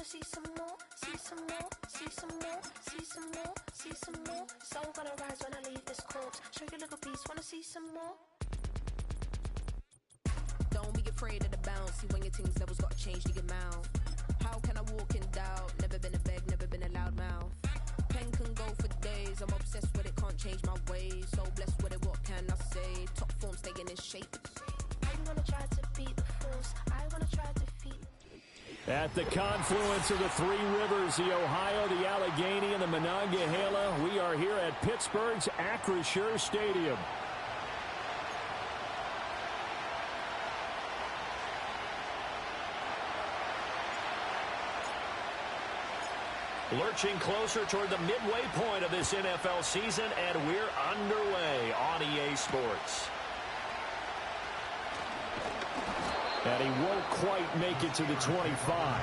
wanna see some more, see some more, see some more, see some more, see some more. Soul gonna rise when I leave this corpse. Show you a little piece, wanna see some more? Don't be afraid of the bounce. See when your things levels got changed to your mouth. How can I walk in doubt? Never been a beg, never been a loud mouth. Pen can go for days. I'm obsessed with it, can't change my ways. So blessed with it, what can I say? Top form staying in shape. I wanna try to beat the force. I wanna try to defeat. At the confluence of the three rivers, the Ohio, the Allegheny, and the Monongahela, we are here at Pittsburgh's Acrisure Stadium. Lurching closer toward the midway point of this NFL season, and we're underway on EA Sports. And he won't quite make it to the 25.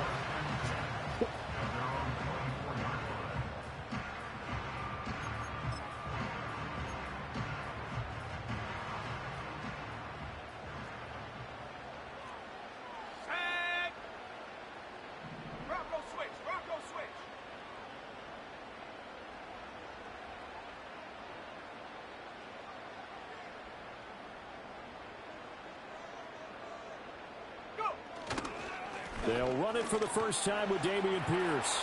They'll run it for the first time with Dameon Pierce.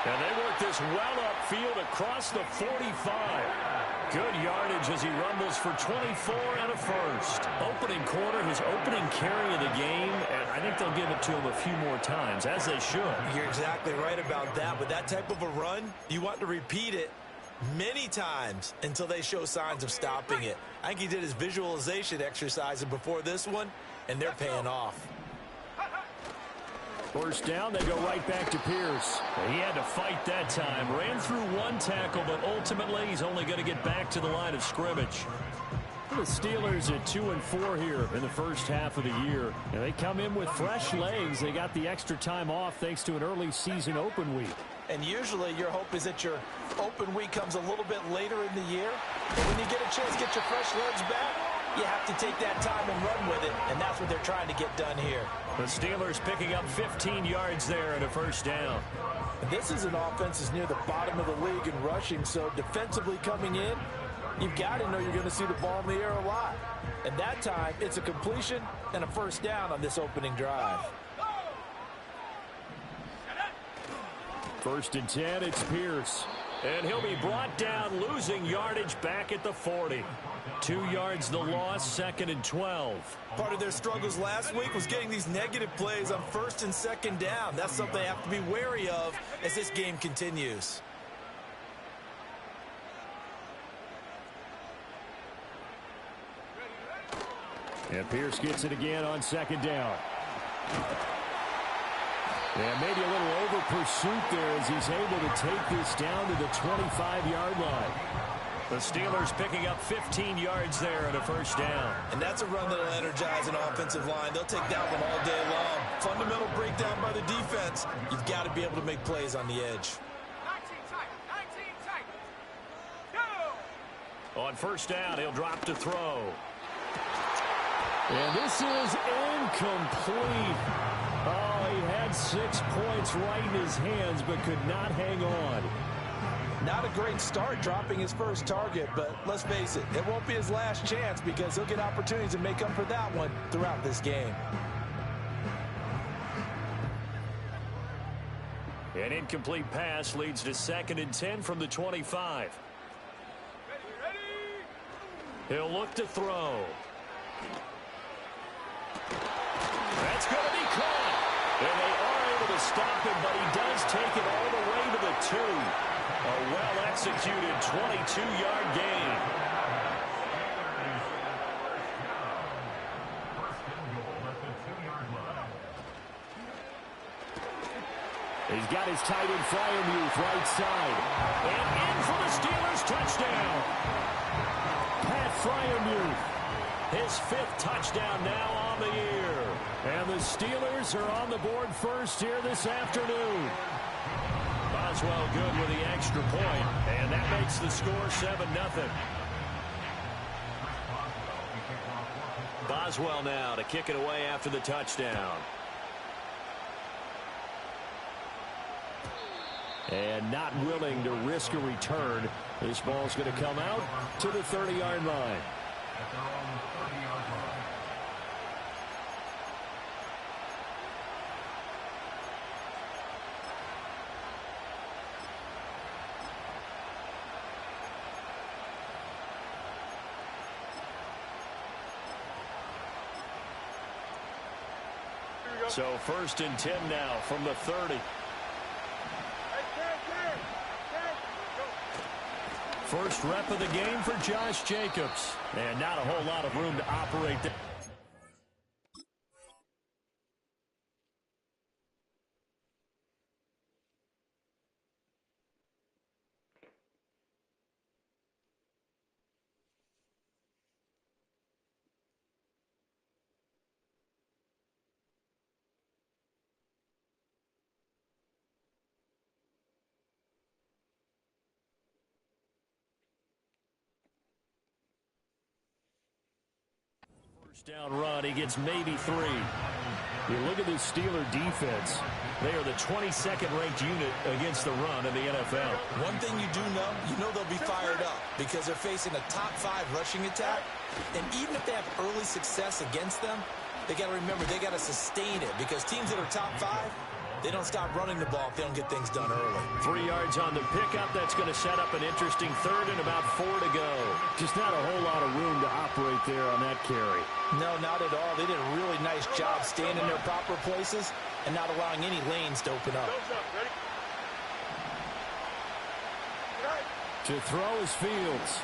And they work this well upfield across the 45. Good yardage as he rumbles for 24 and a first. Opening quarter, his opening carry of the game, and I think they'll give it to him a few more times, as they should. You're exactly right about that. With that type of a run, you want to repeat it many times until they show signs of stopping it. I think he did his visualization exercise before this one, and they're paying off. First down, they go right back to Pierce. He had to fight that time. Ran through one tackle, but ultimately he's only going to get back to the line of scrimmage. The Steelers at 2-4 here in the first half of the year. And they come in with fresh legs. They got the extra time off thanks to an early season open week. And usually your hope is that your open week comes a little bit later in the year. But when you get a chance to get your fresh legs back, you have to take that time and run with it, and that's what they're trying to get done here. The Steelers picking up 15 yards there and a first down. This is an offense that's near the bottom of the league in rushing, so defensively coming in, you've got to know you're going to see the ball in the air a lot. And that time, it's a completion and a first down on this opening drive. First and 10, it's Pierce. And he'll be brought down, losing yardage back at the 40. 2 yards the loss, second and 12. Part of their struggles last week was getting these negative plays on first and second down. That's something they have to be wary of as this game continues. And Pierce gets it again on second down. And maybe a little over pursuit there as he's able to take this down to the 25-yard line. The Steelers picking up 15 yards there and a first down. And that's a run that will energize an offensive line. They'll take that one all day long. Fundamental breakdown by the defense. You've got to be able to make plays on the edge. 19 tight. Go! On first down, he'll drop to throw. And this is incomplete. Oh, he had 6 points right in his hands, but could not hang on. Not a great start dropping his first target, but let's face it, it won't be his last chance because he'll get opportunities to make up for that one throughout this game. An incomplete pass leads to second and 10 from the 25. Ready! He'll look to throw. That's going to be caught. And they are able to stop him, but he does take it all the way to the 2. A well-executed 22-yard gain. He's got his tight end Freiermuth right side. And in for the Steelers touchdown. Pat Freiermuth, his 5th touchdown now on the year. And the Steelers are on the board first here this afternoon. Boswell good with the extra point, and that makes the score 7-0. Boswell now to kick it away after the touchdown. And not willing to risk a return. This ball's going to come out to the 30-yard line. So 1st and 10 now from the 30. First rep of the game for Josh Jacobs. And not a whole lot of room to operate there. Down run, he gets maybe 3. You look at this Steeler defense. They are the 22nd ranked unit against the run in the NFL. One thing you do know, they'll be fired up because they're facing a top 5 rushing attack. And even if they have early success against them, they got to remember they got to sustain it because teams that are top 5, they don't stop running the ball if they don't get things done early. 3 yards on the pickup. That's going to set up an interesting 3rd and about 4 to go. Just not a whole lot of room to operate there on that carry. No, not at all. They did a really nice job staying in their proper places and not allowing any lanes to open up. To throw is Fields.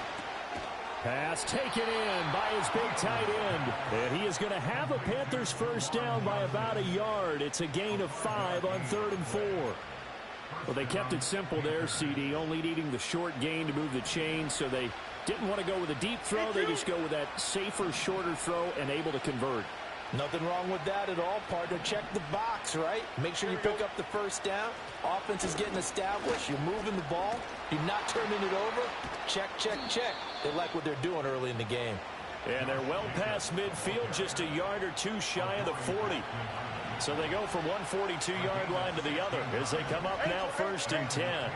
Pass taken in by his big tight end. And he is going to have a Panthers first down by about a yard. It's a gain of 5 on 3rd and 4. Well, they kept it simple there, CD, only needing the short gain to move the chain, so they didn't want to go with a deep throw. They just go with that safer, shorter throw and able to convert. Nothing wrong with that at all, partner. Check the box, right? Make sure you pick up the first down. Offense is getting established. You're moving the ball. You're not turning it over. Check, check, check. They like what they're doing early in the game. And they're well past midfield, just a yard or 2 shy of the 40. So they go from one 42-yard line to the other as they come up now 1st and 10. Here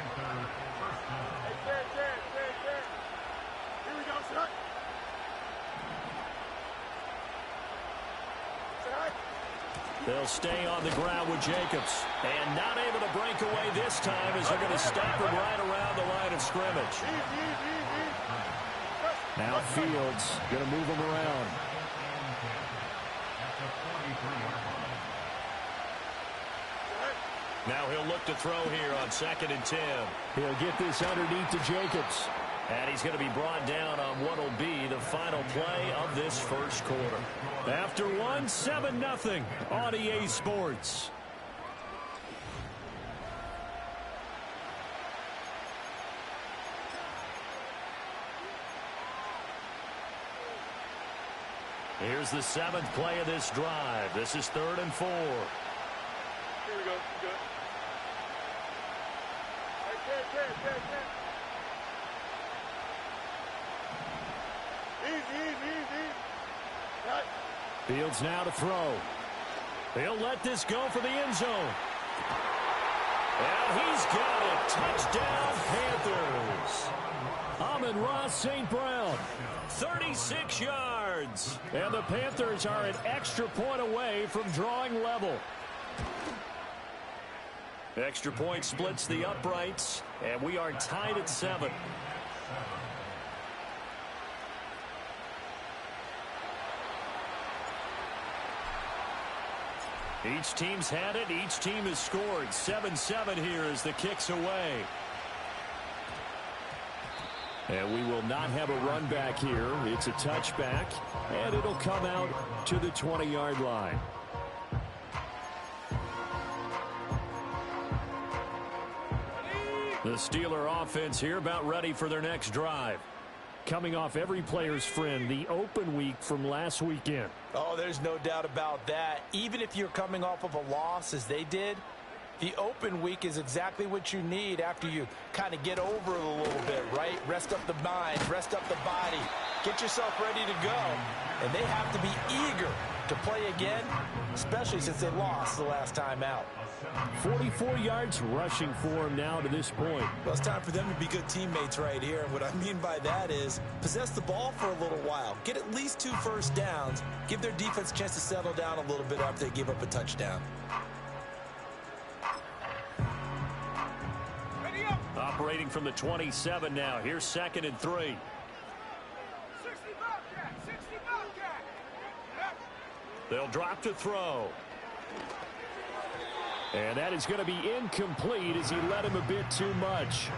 we go, son. They'll stay on the ground with Jacobs. And not able to break away this time as they're going to stop him right around the line of scrimmage. Now Fields going to move him around. Now he'll look to throw here on 2nd and 10. He'll get this underneath to Jacobs. And he's going to be brought down on what will be the final play of this first quarter. After 1, 7-0 on EA Sports. Here's the 7th play of this drive. This is 3rd and 4. Here we go. Good. Right there. Easy. Right. Fields now to throw. He'll let this go for the end zone. And he's got it. Touchdown, Panthers. Amon-Ra St. Brown, 36 yards. And the Panthers are an extra point away from drawing level. Extra point splits the uprights, and we are tied at 7. Each team's had it. Each team has scored. 7-7 here as the kick's away. And we will not have a run back here. It's a touchback, and it'll come out to the 20-yard line. The Steeler offense here about ready for their next drive. Coming off every player's friend, the open week from last weekend. Oh, there's no doubt about that. Even if you're coming off of a loss as they did, the open week is exactly what you need after you kind of get over it a little bit, right? Rest up the mind, rest up the body, get yourself ready to go. And they have to be eager to play again, especially since they lost the last time out. 44 yards rushing for him now to this point. Well, it's time for them to be good teammates right here. And what I mean by that is possess the ball for a little while. Get at least 2 first downs. Give their defense a chance to settle down a little bit after they give up a touchdown. Operating from the 27 now. Here's 2nd and 3. 60 Bobcat, 60 Bobcat. Yep. They'll drop to throw. And that is going to be incomplete as he led him a bit too much.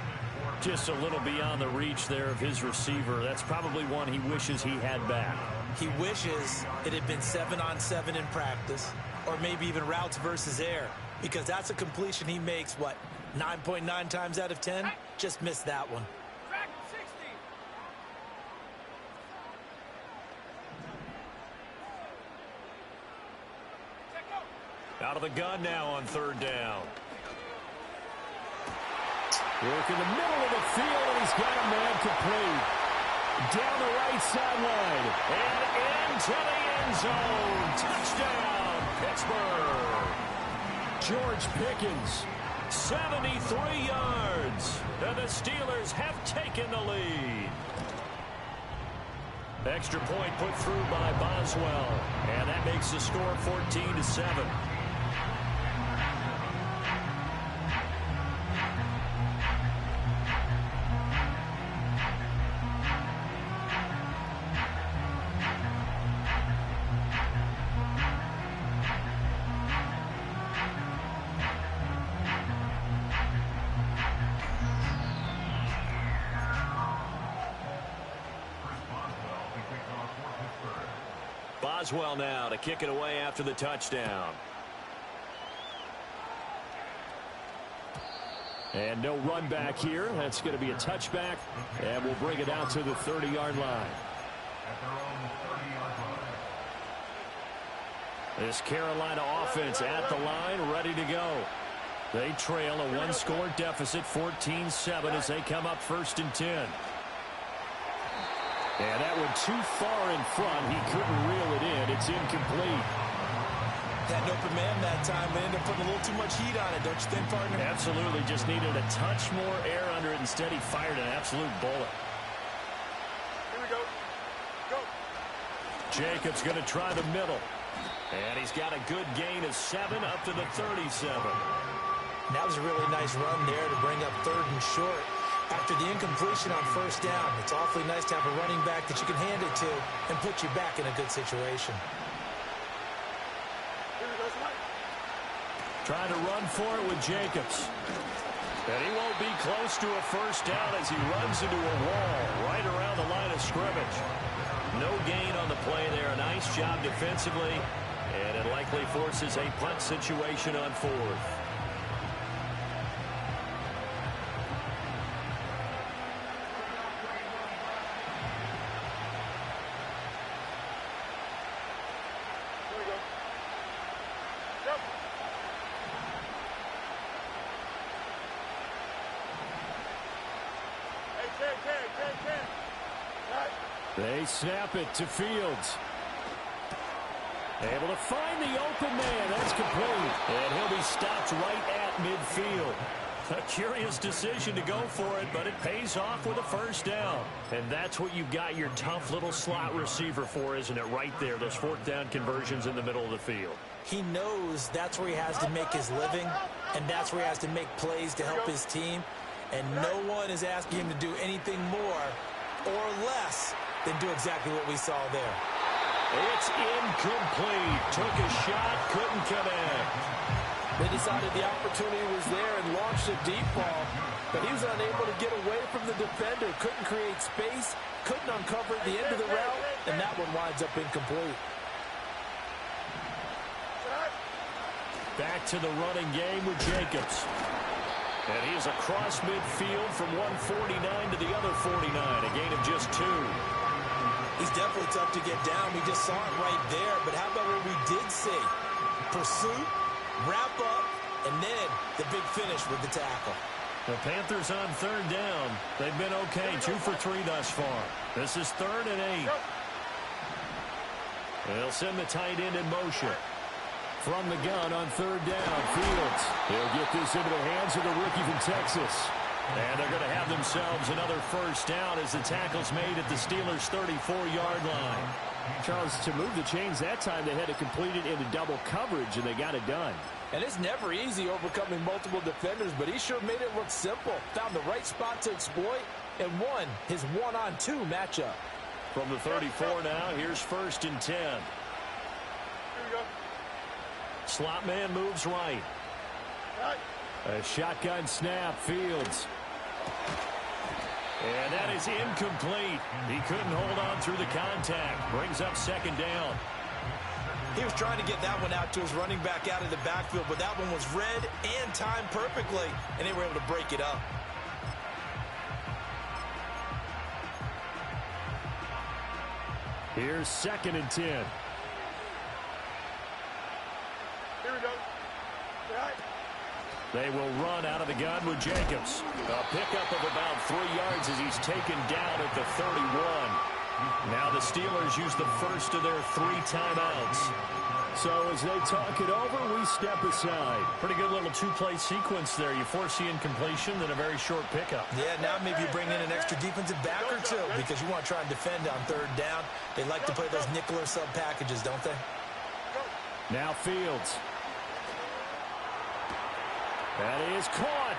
Just a little beyond the reach there of his receiver. That's probably one he wishes he had back. He wishes it had been 7-on-7 in practice, or maybe even routes versus air, because that's a completion he makes, 9.9 times out of 10? Just missed that one. Track 60. Out of the gun now on 3rd down. Work in the middle of the field, and he's got a man complete. Down the right sideline. And into the end zone. Touchdown, Pittsburgh. George Pickens, 73 yards. And the Steelers have taken the lead. Extra point put through by Boswell. And that makes the score 14-7. Boswell now to kick it away after the touchdown. And no run back here. That's going to be a touchback. And we'll bring it out to the 30-yard line. This Carolina offense at the line, ready to go. They trail a 1-score deficit, 14-7, as they come up 1st and 10. And that one too far in front. He couldn't reel it in. It's incomplete. Had an open man that time, but ended up putting a little too much heat on it, don't you think, partner? Absolutely. Just needed a touch more air under it. Instead, he fired an absolute bullet. Here we go. Go. Jacobs going to try the middle. And he's got a good gain of 7 up to the 37. That was a really nice run there to bring up 3rd and short. After the incompletion on 1st down, it's awfully nice to have a running back that you can hand it to and put you back in a good situation. Here we go, Smite. Trying to run for it with Jacobs. And he won't be close to a 1st down as he runs into a wall right around the line of scrimmage. No gain on the play there. Nice job defensively. And it likely forces a punt situation on 4th. They snap it to Fields. Able to find the open man. That's complete. And he'll be stopped right at midfield. A curious decision to go for it, but it pays off with a 1st down. And that's what you've got your tough little slot receiver for, isn't it? Right there, those 4th down conversions in the middle of the field. He knows that's where he has to make his living, and that's where he has to make plays to help his team. And no one is asking him to do anything more or less than do exactly what we saw there. It's incomplete. Took a shot, couldn't connect. They decided the opportunity was there and launched a deep ball, but he was unable to get away from the defender, couldn't create space, couldn't uncover the end of the route, and that one winds up incomplete. Back to the running game with Jacobs. And he's across midfield from 149 to the other 49, a gain of just 2. He's definitely tough to get down. We just saw it right there, but how about what we did see? Pursuit, wrap up, and then the big finish with the tackle. The Panthers on 3rd down. They've been okay, 2 for 3 thus far. This is 3rd and 8. They'll send the tight end in motion. From the gun on third down, Fields. He'll get this into the hands of the rookie from Texas. And they're going to have themselves another first down as the tackle's made at the Steelers' 34-yard line. Charles, to move the chains that time, they had to complete it into double coverage, and they got it done. And it's never easy overcoming multiple defenders, but he sure made it look simple. Found the right spot to exploit and won his one-on-two matchup. From the 34 now, here's 1st and 10. Here we go. Slot man moves right. A shotgun snap, Fields. And that is incomplete. He couldn't hold on through the contact. Brings up 2nd down. He was trying to get that one out to his running back out of the backfield, but that one was read and timed perfectly, and they were able to break it up. Here's 2nd and 10. Here we go. Right. They will run out of the gun with Jacobs. A pickup of about 3 yards as he's taken down at the 31. Now the Steelers use the first of their 3 timeouts. So as they talk it over, we step aside. Pretty good little 2-play sequence there. You force the incompletion, then a very short pickup. Yeah, now maybe you bring in an extra defensive back or two because you want to try and defend on 3rd down. They like to play those nickel or sub packages, don't they? Now Fields. That is caught.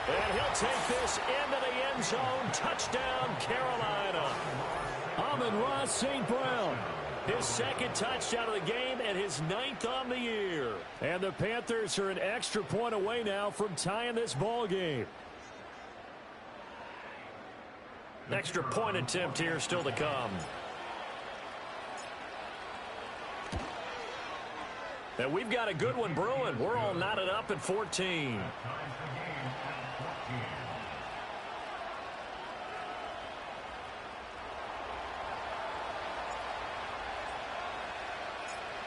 And he'll take this into the end zone. Touchdown, Carolina. Amon-Ra St. Brown. His 2nd touchdown of the game and his 9th on the year. And the Panthers are an extra point away now from tying this ball game. Extra point attempt here still to come. And we've got a good one brewing. We're all knotted up at 14.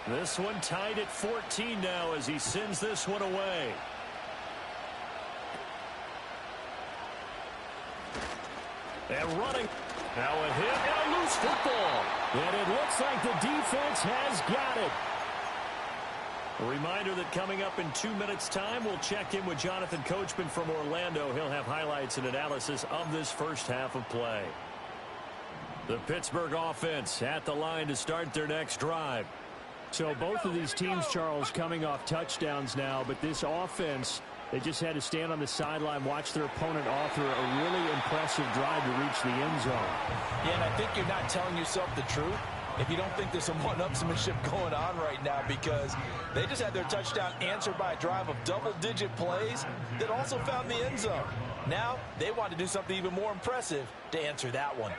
This one tied at 14 now as he sends this one away. And running. Now a hit and a loose football. And it looks like the defense has got it. A reminder that coming up in 2 minutes' time, we'll check in with Jonathan Coachman from Orlando. He'll have highlights and analysis of this first half of play. The Pittsburgh offense at the line to start their next drive. So both of these teams, Charles, coming off touchdowns now, but this offense, they just had to stand on the sideline, watch their opponent author a really impressive drive to reach the end zone. Yeah, and I think you're not telling yourself the truth if you don't think there's some one-upsmanship going on right now, because they just had their touchdown answered by a drive of double-digit plays that also found the end zone. Now they want to do something even more impressive to answer that one.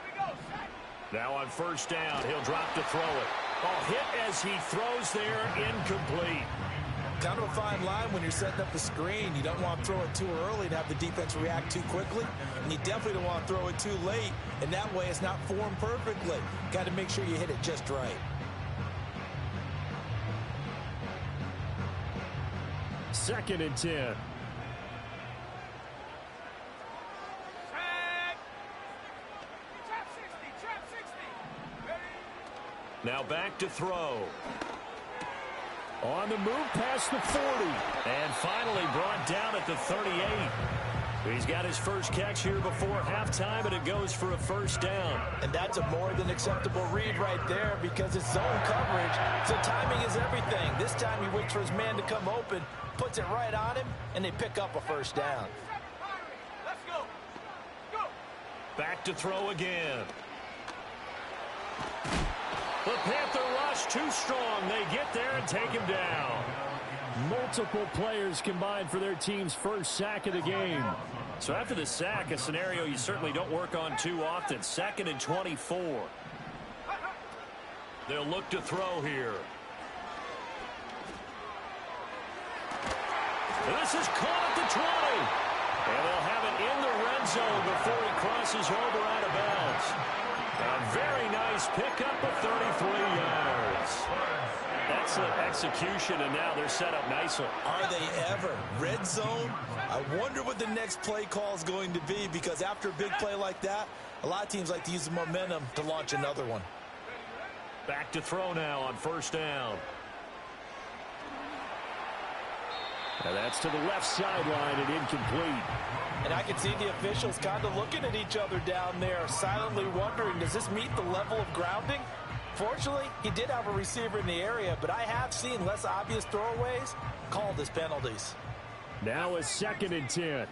Now on 1st down, he'll drop to throw it. Oh, hit as he throws there, incomplete. Kind of a fine line when you're setting up the screen. You don't want to throw it too early and have the defense react too quickly. And you definitely don't want to throw it too late. And that way it's not formed perfectly. Got to make sure you hit it just right. Second and 10. Now back to throw. On the move past the 40. And finally brought down at the 38. He's got his first catch here before halftime, and it goes for a first down. And that's a more than acceptable read right there because it's zone coverage, so timing is everything. This time he waits for his man to come open, puts it right on him, and they pick up a first down. Let's go. Go. Back to throw again. The Panther rush too strong. They get there and take him down. Multiple players combined for their team's first sack of the game. So after the sack, a scenario you certainly don't work on too often. 2nd and 24. They'll look to throw here. This is caught at the 20. And they'll have it in the red zone before he crosses over out of bounds. A very nice pickup of 33 yards. Excellent execution, and now they're set up nicely. Are they ever? Red zone? I wonder what the next play call is going to be, because after a big play like that, a lot of teams like to use the momentum to launch another one. Back to throw now on first down. Now that's to the left sideline and incomplete. And I can see the officials kind of looking at each other down there, silently wondering, does this meet the level of grounding? Fortunately, he did have a receiver in the area, but I have seen less obvious throwaways called as penalties. Now a 2nd and 10. Stephanie,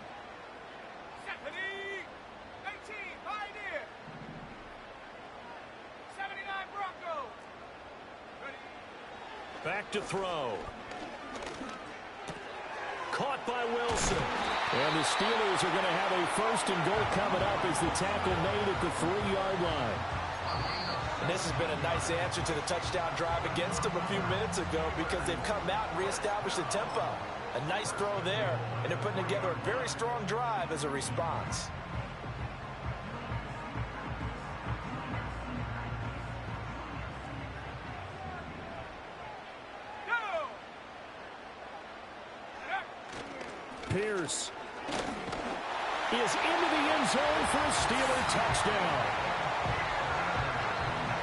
18, Pioneer. 79 Bronco. Ready. Back to throw. Caught by Wilson. And the Steelers are going to have a 1st and goal coming up as the tackle made at the 3-yard line. And this has been a nice answer to the touchdown drive against them a few minutes ago because they've come out and reestablished the tempo. A nice throw there, and they're putting together a very strong drive as a response. Pierce is into the end zone for a Steeler touchdown.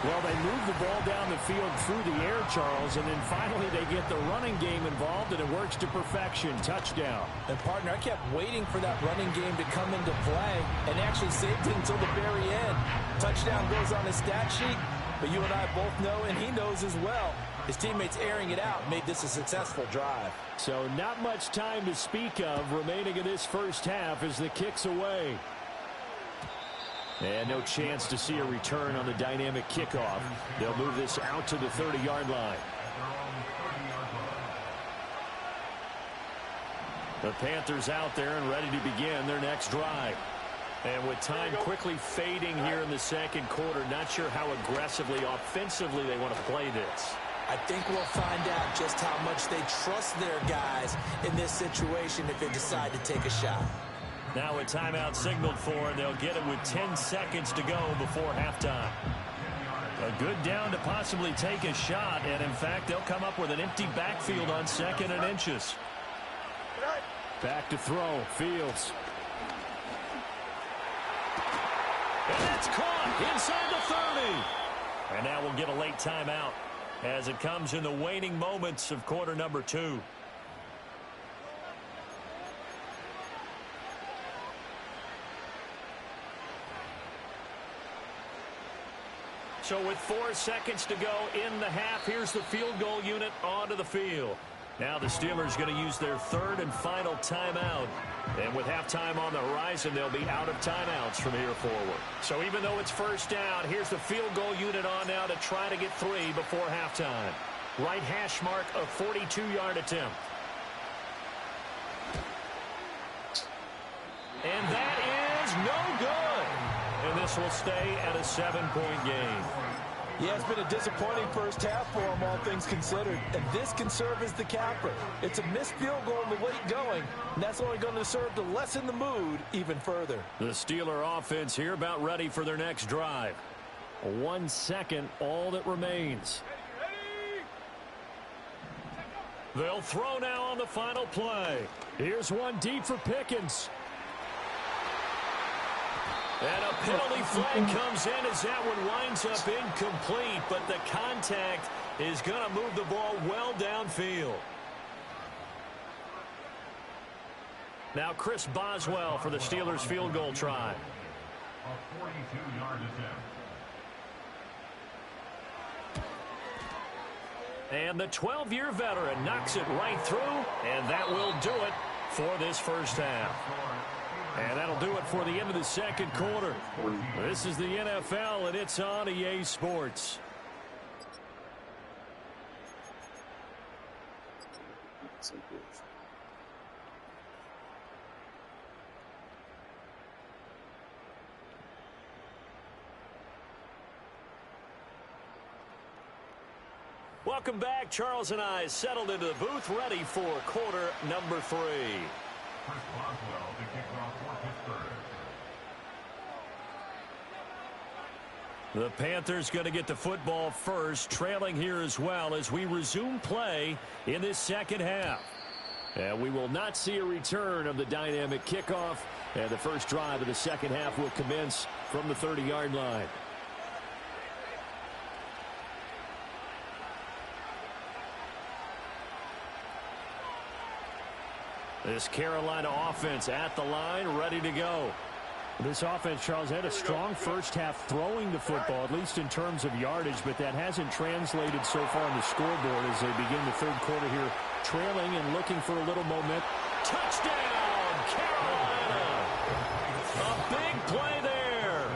Well, they move the ball down the field through the air, Charles, and then finally they get the running game involved, and it works to perfection. Touchdown. And, partner, I kept waiting for that running game to come into play and actually saved it until the very end. Touchdown goes on his stat sheet, but you and I both know, and he knows as well, his teammates airing it out made this a successful drive. So not much time to speak of remaining in this first half as the kick's away. And no chance to see a return on the dynamic kickoff. They'll move this out to the 30-yard line. The Panthers out there and ready to begin their next drive. And with time quickly fading here in the second quarter, not sure how aggressively, offensively they want to play this. I think we'll find out just how much they trust their guys in this situation if they decide to take a shot. Now a timeout signaled for, and they'll get it with 10 seconds to go before halftime. A good down to possibly take a shot, and in fact, they'll come up with an empty backfield on 2nd and inches. Back to throw, Fields. And that's caught inside the 30. And now we'll get a late timeout as it comes in the waning moments of quarter number 2. So with 4 seconds to go in the half, here's the field goal unit onto the field. Now the Steelers going to use their 3rd and final timeout. And with halftime on the horizon, they'll be out of timeouts from here forward. So even though it's first down, here's the field goal unit on now to try to get 3 before halftime. Right hash mark, a 42-yard attempt. And that is no good. And this will stay at a 7-point game. Yeah, it's been a disappointing first half for them, all things considered. And this can serve as the capper. It's a missed field goal in the late going, and that's only going to serve to lessen the mood even further. The Steeler offense here about ready for their next drive. 1 second, all that remains. They'll throw now on the final play. Here's one deep for Pickens. And a penalty flag comes in as that one winds up incomplete, but the contact is going to move the ball well downfield. Now Chris Boswell for the Steelers field goal try. A 42-yard attempt. And the 12-year veteran knocks it right through, and that will do it for this first half. And that'll do it for the end of the second quarter. This is the NFL, and it's on EA Sports. Welcome back. Charles and I settled into the booth, ready for quarter number 3. Chris Boswell to kick off for Pittsburgh. The Panthers going to get the football first, trailing here as well as we resume play in this second half. And we will not see a return of the dynamic kickoff, and the first drive of the second half will commence from the 30-yard line. This Carolina offense at the line, ready to go. This offense, Charles, had a strong first half throwing the football, at least in terms of yardage, but that hasn't translated so far on the scoreboard as they begin the third quarter here, trailing and looking for a little momentum. Touchdown, Carolina! A big play there.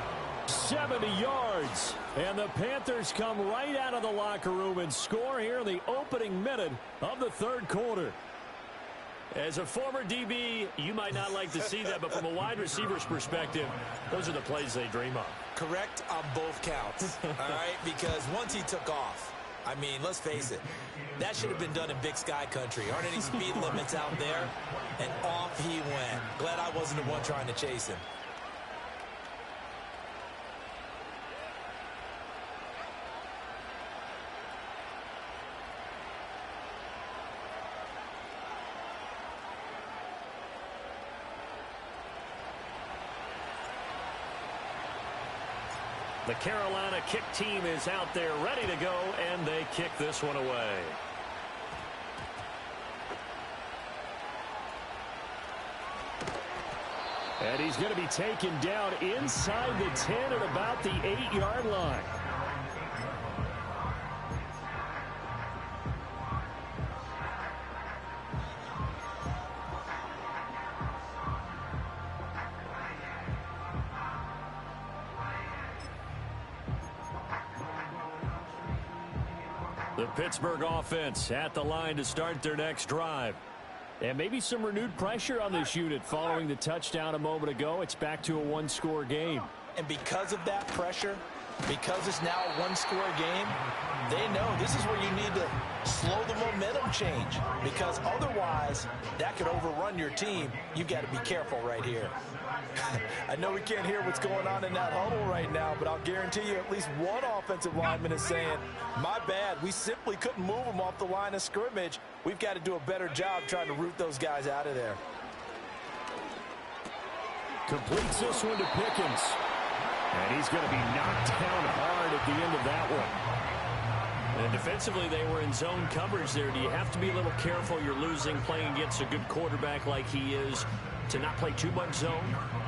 70 yards. And the Panthers come right out of the locker room and score here in the opening minute of the third quarter. As a former DB, you might not like to see that, but from a wide receiver's perspective, those are the plays they dream of. Correct on both counts, all right? Because once he took off, I mean, let's face it, that should have been done in Big Sky country. Aren't any speed limits out there? And off he went. Glad I wasn't the one trying to chase him. The Carolina kick team is out there ready to go, and they kick this one away. And he's going to be taken down inside the 10 at about the 8-yard line. The Pittsburgh offense at the line to start their next drive. And maybe some renewed pressure on this unit following the touchdown a moment ago. It's back to a one-score game. And because of that pressure, because it's now a one-score game, they know this is where you need to slow the momentum change, because otherwise that could overrun your team. You've got to be careful right here. I know we can't hear what's going on in that huddle right now, but I'll guarantee you at least one offensive lineman is saying, my bad, we simply couldn't move them off the line of scrimmage. We've got to do a better job trying to root those guys out of there. Completes this one to Pickens. And he's going to be knocked down hard at the end of that one. And defensively, they were in zone coverage there. Do you have to be a little careful? You're losing, playing against a good quarterback like he is, to not play too much zone?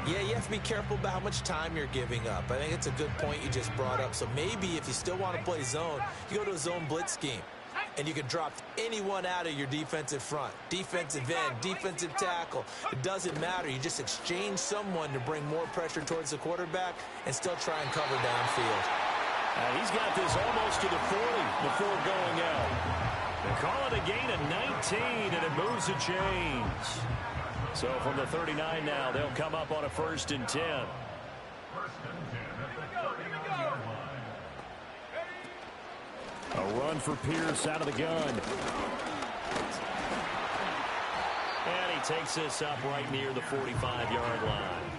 Yeah, you have to be careful about how much time you're giving up. I think it's a good point you just brought up. So maybe if you still want to play zone, you go to a zone blitz scheme. And you can drop anyone out of your defensive front. Defensive end, defensive tackle. It doesn't matter. You just exchange someone to bring more pressure towards the quarterback and still try and cover downfield. He's got this almost to the 40 before going out. They call it a gain of 19, and it moves the chains. So from the 39 now, they'll come up on a 1st and 10. A run for Pierce out of the gun. And he takes this up right near the 45-yard line.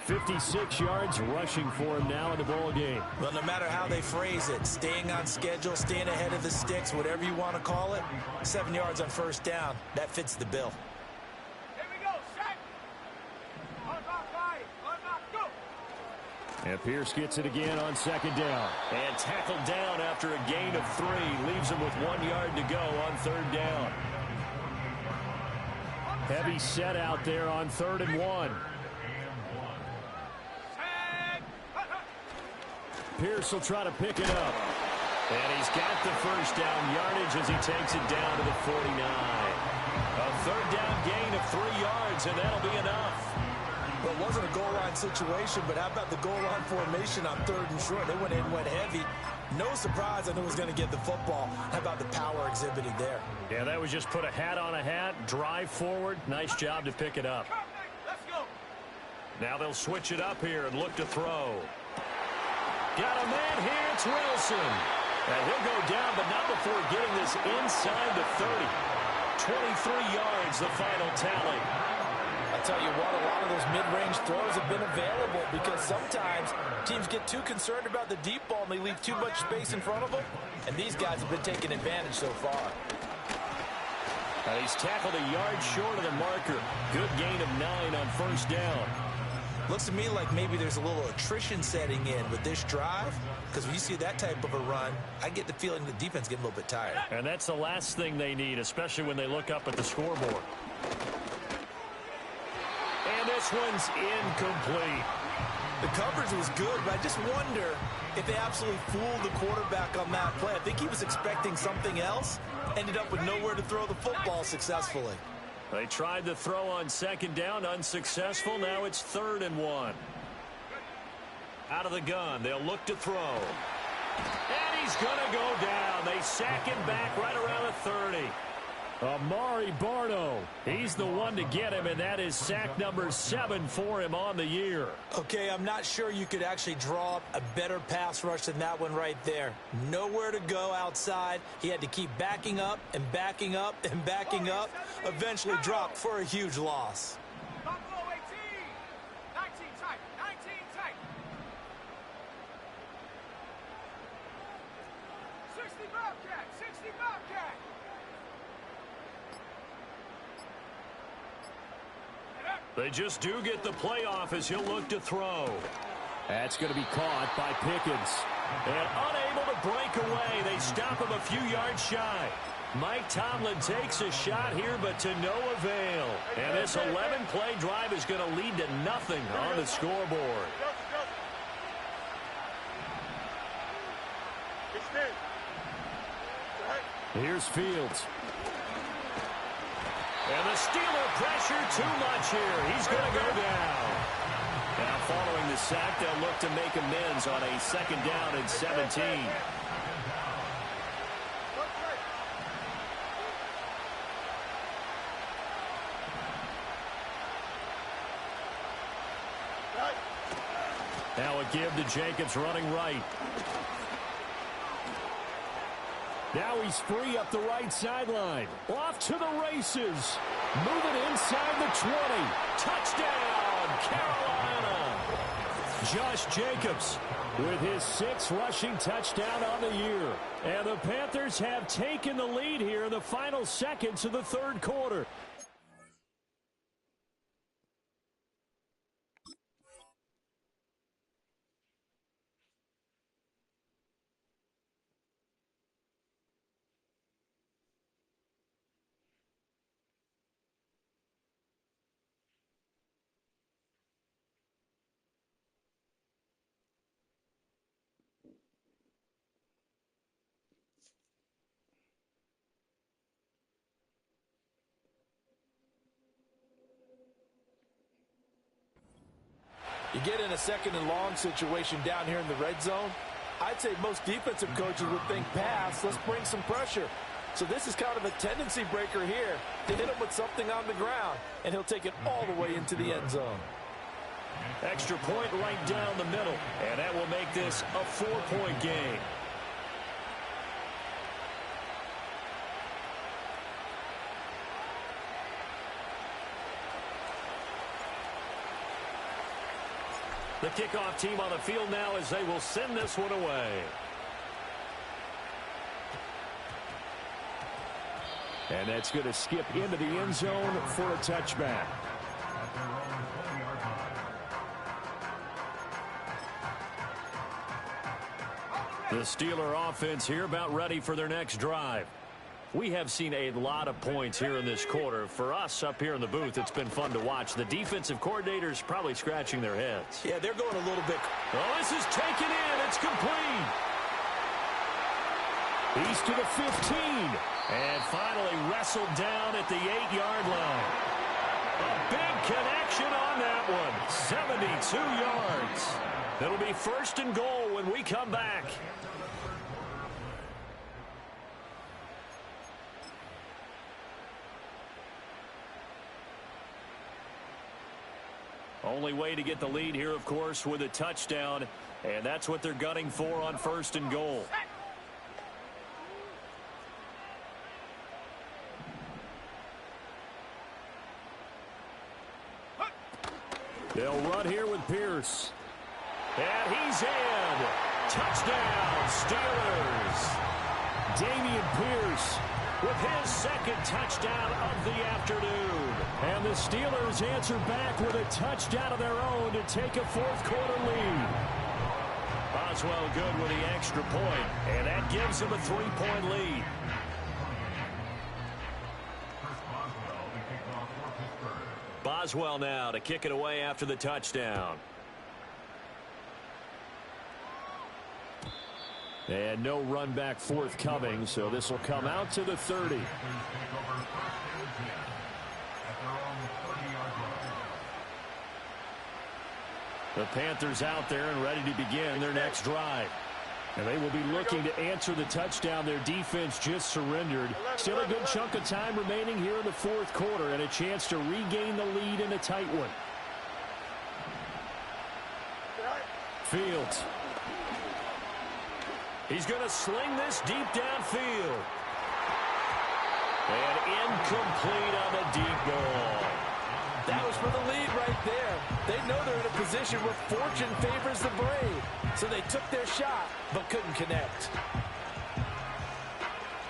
56 yards rushing for him now in the ball game. Well, no matter how they phrase it, staying on schedule, staying ahead of the sticks, whatever you want to call it, 7 yards on 1st down, that fits the bill. Here we go, set. Unlock, five. Unlock, go. And Pierce gets it again on 2nd down. And tackled down after a gain of 3. Leaves him with 1 yard to go on 3rd down. Heavy set out there on 3rd and 1. Pierce will try to pick it up. And he's got the 1st down yardage as he takes it down to the 49. A 3rd down gain of 3 yards, and that'll be enough. Well, it wasn't a goal line situation, but how about the goal line formation on 3rd and short? They went in, went heavy. No surprise, I knew it was going to get the football. How about the power exhibited there? Yeah, that was just put a hat on a hat, drive forward. Nice job to pick it up. Let's go. Now they'll switch it up here and look to throw. Got a man here, it's Wilson. And he'll go down, but not before getting this inside the 30. 23 yards, the final tally. I tell you what, a lot of those mid-range throws have been available because sometimes teams get too concerned about the deep ball and they leave too much space in front of them. And these guys have been taking advantage so far. He's tackled a yard short of the marker. Good gain of 9 on 1st down. Looks to me like maybe there's a little attrition setting in with this drive, because when you see that type of a run, I get the feeling the defense getting a little bit tired. And that's the last thing they need, especially when they look up at the scoreboard. this one's incomplete. The coverage was good, but I just wonder if they absolutely fooled the quarterback on that play. I think he was expecting something else, ended up with nowhere to throw the football successfully. They tried to throw on second down, unsuccessful. Now it's 3rd and 1. Out of the gun, they'll look to throw. And he's going to go down. They sack him back right around the 30. Amari Barno, he's the one to get him, and that is sack number 7 for him on the year. Okay, I'm not sure you could actually draw up a better pass rush than that one right there. Nowhere to go outside. He had to keep backing up and backing up and backing up. Eventually dropped for a huge loss. Buffalo 18. 19 tight. 19 tight. 60 Bobcat. 60 Bobcat. They just do get the playoff as he'll look to throw. That's going to be caught by Pickens. And unable to break away. They stop him a few yards shy. Mike Tomlin takes a shot here, but to no avail. And this 11-play drive is going to lead to nothing on the scoreboard. Here's Fields. And the Steeler pressure too much here. He's going to go down. Now following the sack, they'll look to make amends on a 2nd down and 17. Now a give to Jacobs running right. Now he's free up the right sideline. Off to the races. Moving inside the 20. Touchdown, Carolina. Josh Jacobs with his 6th rushing touchdown on the year. And the Panthers have taken the lead here in the final seconds of the 3rd quarter. You get in a 2nd and long situation down here in the red zone. I'd say most defensive coaches would think pass, let's bring some pressure. So this is kind of a tendency breaker here to hit him with something on the ground, and he'll take it all the way into the end zone. Extra point right down the middle, and that will make this a 4-point game. The kickoff team on the field now as they will send this one away. And that's going to skip into the end zone for a touchback. The Steeler offense here about ready for their next drive. We have seen a lot of points here in this quarter. For us up here in the booth, it's been fun to watch. The defensive coordinators probably scratching their heads. Yeah, they're going a little bit. Oh, this is taken in. It's complete. He's to the 15. And finally wrestled down at the 8-yard line. A big connection on that one. 72 yards. It'll be 1st and goal when we come back. Only way to get the lead here, of course, with a touchdown. And that's what they're gunning for on 1st and goal. They'll run here with Pierce. And he's in. Touchdown, Steelers. Dameon Pierce with his 2nd touchdown of the afternoon. And the Steelers answer back with a touchdown of their own to take a 4th quarter lead. Boswell good with the extra point, and that gives him a 3-point lead. Boswell now to kick it away after the touchdown. And no run back forthcoming, so this will come out to the 30. The Panthers out there and ready to begin their next drive. And they will be looking to answer the touchdown their defense just surrendered. Still a good chunk of time remaining here in the fourth quarter and a chance to regain the lead in a tight one. Fields. He's going to sling this deep downfield. And incomplete on the deep ball. That was for the lead right there. They know they're in a position where fortune favors the brave. So they took their shot, but couldn't connect.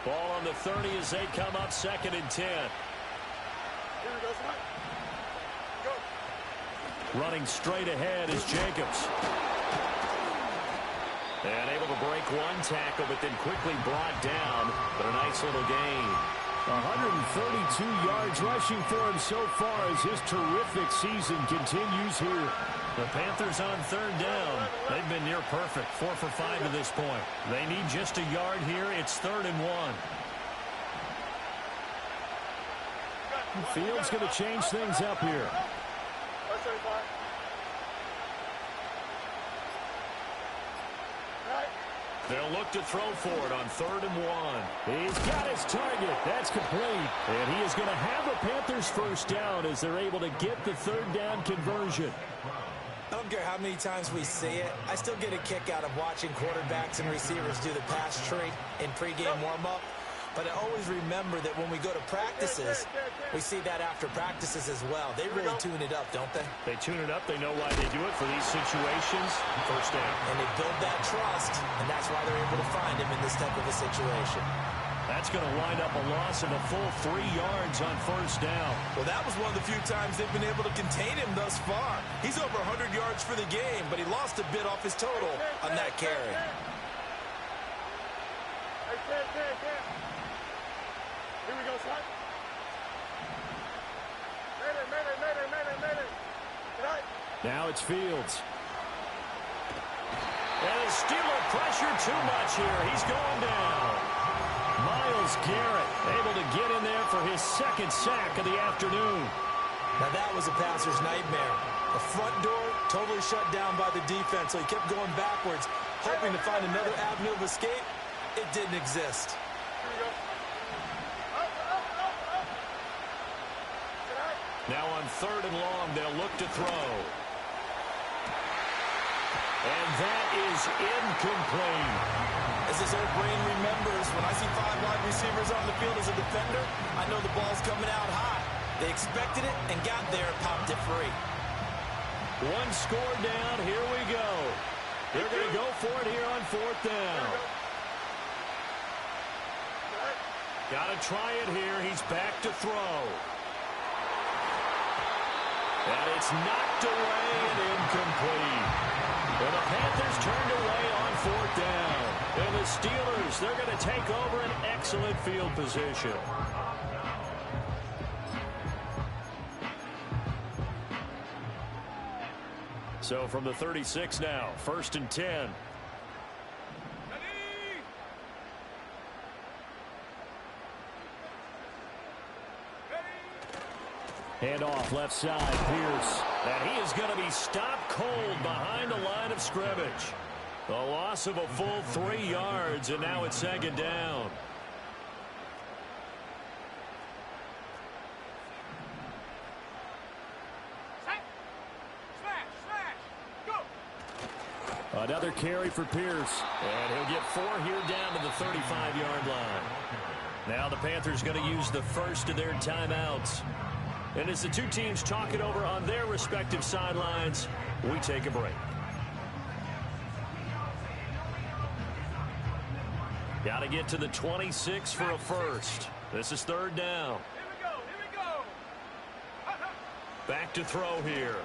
Ball on the 30 as they come up 2nd and 10. Running straight ahead is Jacobs. And able to break one tackle, but then quickly brought down. But a nice little gain. 132 yards rushing for him so far as his terrific season continues here. The Panthers on 3rd down. They've been near perfect, 4 for 5 to this point. They need just a yard here. It's 3rd and 1. Fields going to change things up here. They'll look to throw for it on 3rd and 1. He's got his target. That's complete. And he is going to have the Panthers first down as they're able to get the 3rd down conversion. I don't care how many times we see it. I still get a kick out of watching quarterbacks and receivers do the pass tree in pregame warm-up. But I always remember that when we go to practices, we see that after practices as well. They really tune it up, don't they? They tune it up. They know why they do it for these situations. First down. And they build that trust, and that's why they're able to find him in this type of a situation. That's going to wind up a loss of a full 3 yards on 1st down. Well, that was one of the few times they've been able to contain him thus far. He's over 100 yards for the game, but he lost a bit off his total on that carry. Here we go, son. Mayday. Now it's Fields. And the Steeler pressure too much here. He's going down. Myles Garrett able to get in there for his 2nd sack of the afternoon. Now that was a passer's nightmare. The front door totally shut down by the defense, so he kept going backwards, hoping to find another avenue of escape. It didn't exist. Now on 3rd and long, they'll look to throw. And that is incomplete. As his old brain remembers, when I see 5 wide receivers on the field as a defender, I know the ball's coming out high. They expected it and got there and popped it free. One score down. Here we go. They're going to go for it here on 4th down. Got to try it here. He's back to throw. And it's knocked away and incomplete. And the Panthers turned away on 4th down. And the Steelers, they're going to take over an excellent field position. So from the 36 now, 1st and 10. Handoff left side, Pierce. And he is going to be stopped cold behind the line of scrimmage. A loss of a full 3 yards, and now it's 2nd down. Another carry for Pierce. And he'll get 4 here down to the 35-yard line. Now the Panthers going to use the first of their timeouts. And as the two teams talk it over on their respective sidelines, we take a break. Got to get to the 26 for a first. This is 3rd down. Here we go. Back to throw here.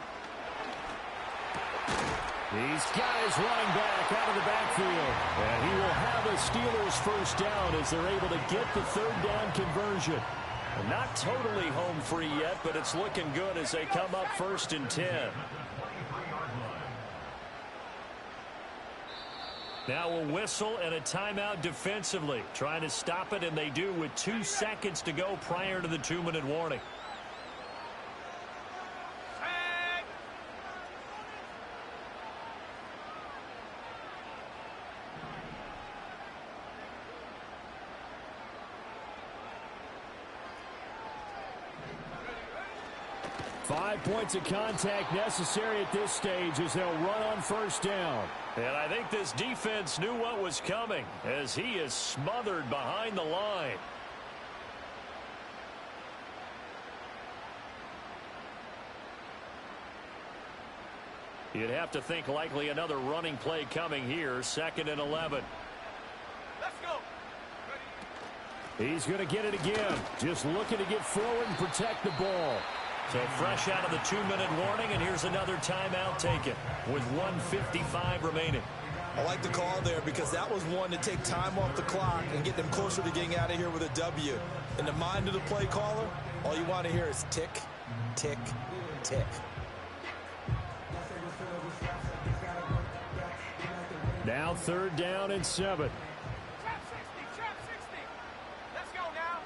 He's got his running back out of the backfield. And he will have a Steelers first down as they're able to get the 3rd down conversion. Not totally home free yet, but it's looking good as they come up 1st and 10. Now a whistle and a timeout defensively. Trying to stop it, and they do with 2 seconds to go prior to the 2-minute warning. 5 points of contact necessary at this stage as they'll run on 1st down. And I think this defense knew what was coming as he is smothered behind the line. You'd have to think likely another running play coming here. 2nd and 11. Let's go. He's going to get it again. Just looking to get forward and protect the ball. So fresh out of the 2-minute warning, and here's another timeout taken with 1:55 remaining. I like the call there because that was one to take time off the clock and get them closer to getting out of here with a W. In the mind of the play caller, all you want to hear is tick, tick, tick. Now 3rd down and 7. Trap 60. Let's go now.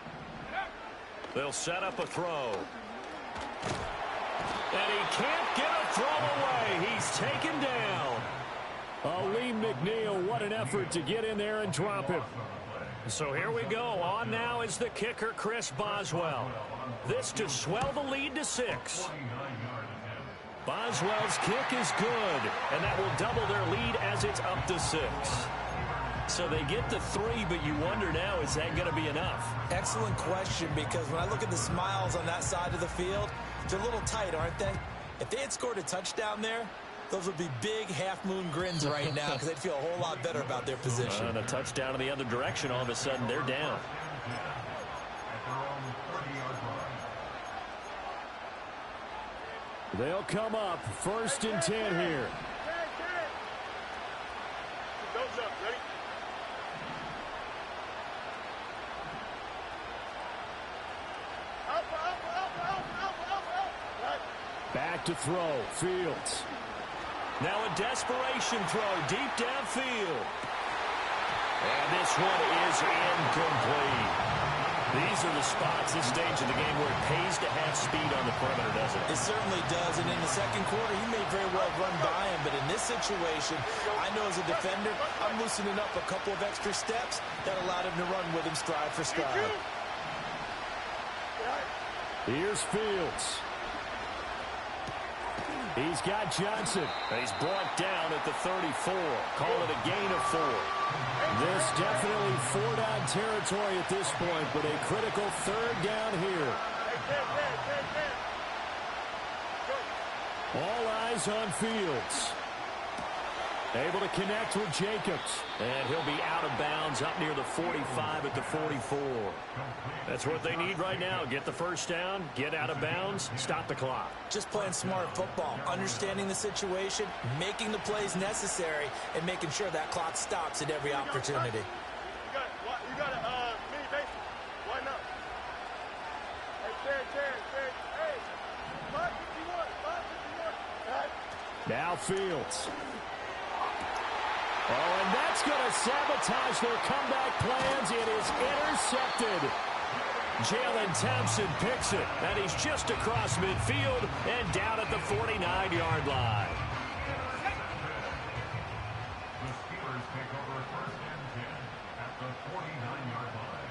They'll set up a throw. And he can't get a throw away. He's taken down. Aleem McNeil, what an effort to get in there and drop him. So here we go. On now is the kicker, Chris Boswell. This to swell the lead to 6. Boswell's kick is good, and that will double their lead as it's up to 6. So they get to 3, but you wonder now, is that going to be enough? Excellent question, because when I look at the smiles on that side of the field, they're a little tight, aren't they? If they had scored a touchdown there, those would be big half-moon grins right now because they'd feel a whole lot better about their position. And a touchdown in the other direction, all of a sudden they're down. They'll come up 1st and 10 here. Those up, ready? Back to throw. Fields. Now a desperation throw deep downfield. And this one is incomplete. These are the spots, this stage of the game, where it pays to have speed on the perimeter, doesn't it? It certainly does, and in the second quarter, he may very well run by him, but in this situation, I know as a defender, I'm loosening up a couple of extra steps that allowed him to run with him stride for stride. Here's Fields. He's got Johnson. He's brought down at the 34. Call it a gain of 4. This definitely 4-down territory at this point, but a critical 3rd down here. All eyes on Fields. Able to connect with Jacobs. And he'll be out of bounds up near the 45 at the 44. That's what they need right now. Get the 1st down, get out of bounds, stop the clock. Just playing smart football, understanding the situation, making the plays necessary, and making sure that clock stops at every opportunity. You got a mini base. Why not? Hey, Terry. Hey, 551. Now Fields. Oh, and that's going to sabotage their comeback plans. It is intercepted. Jalen Thompson picks it, and he's just across midfield and down at the 49-yard line. The Steelers take over 1st and 10 at the 49-yard line.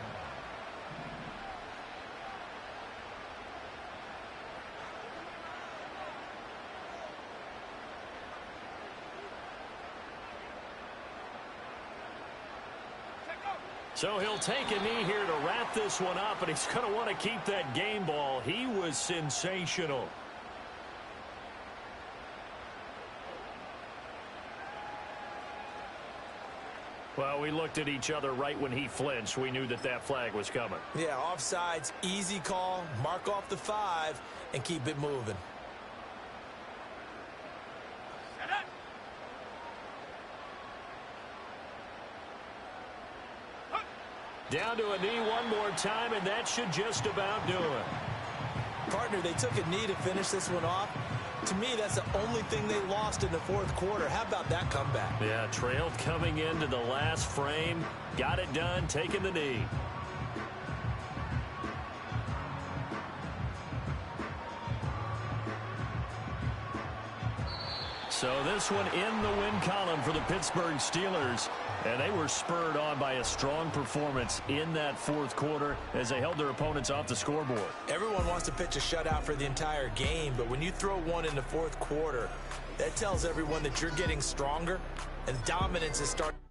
So he'll take a knee here to wrap this one up, and he's going to want to keep that game ball. He was sensational. Well, we looked at each other right when he flinched. We knew that that flag was coming. Yeah, offsides, easy call, mark off the 5, and keep it moving. Down to a knee one more time, and that should just about do it. Partner, they took a knee to finish this one off. To me, that's the only thing they lost in the fourth quarter. How about that comeback? Yeah, trailed coming into the last frame. Got it done, taking the knee. So this one in the win column for the Pittsburgh Steelers. And they were spurred on by a strong performance in that fourth quarter as they held their opponents off the scoreboard. Everyone wants to pitch a shutout for the entire game, but when you throw one in the fourth quarter, that tells everyone that you're getting stronger and dominance is starting.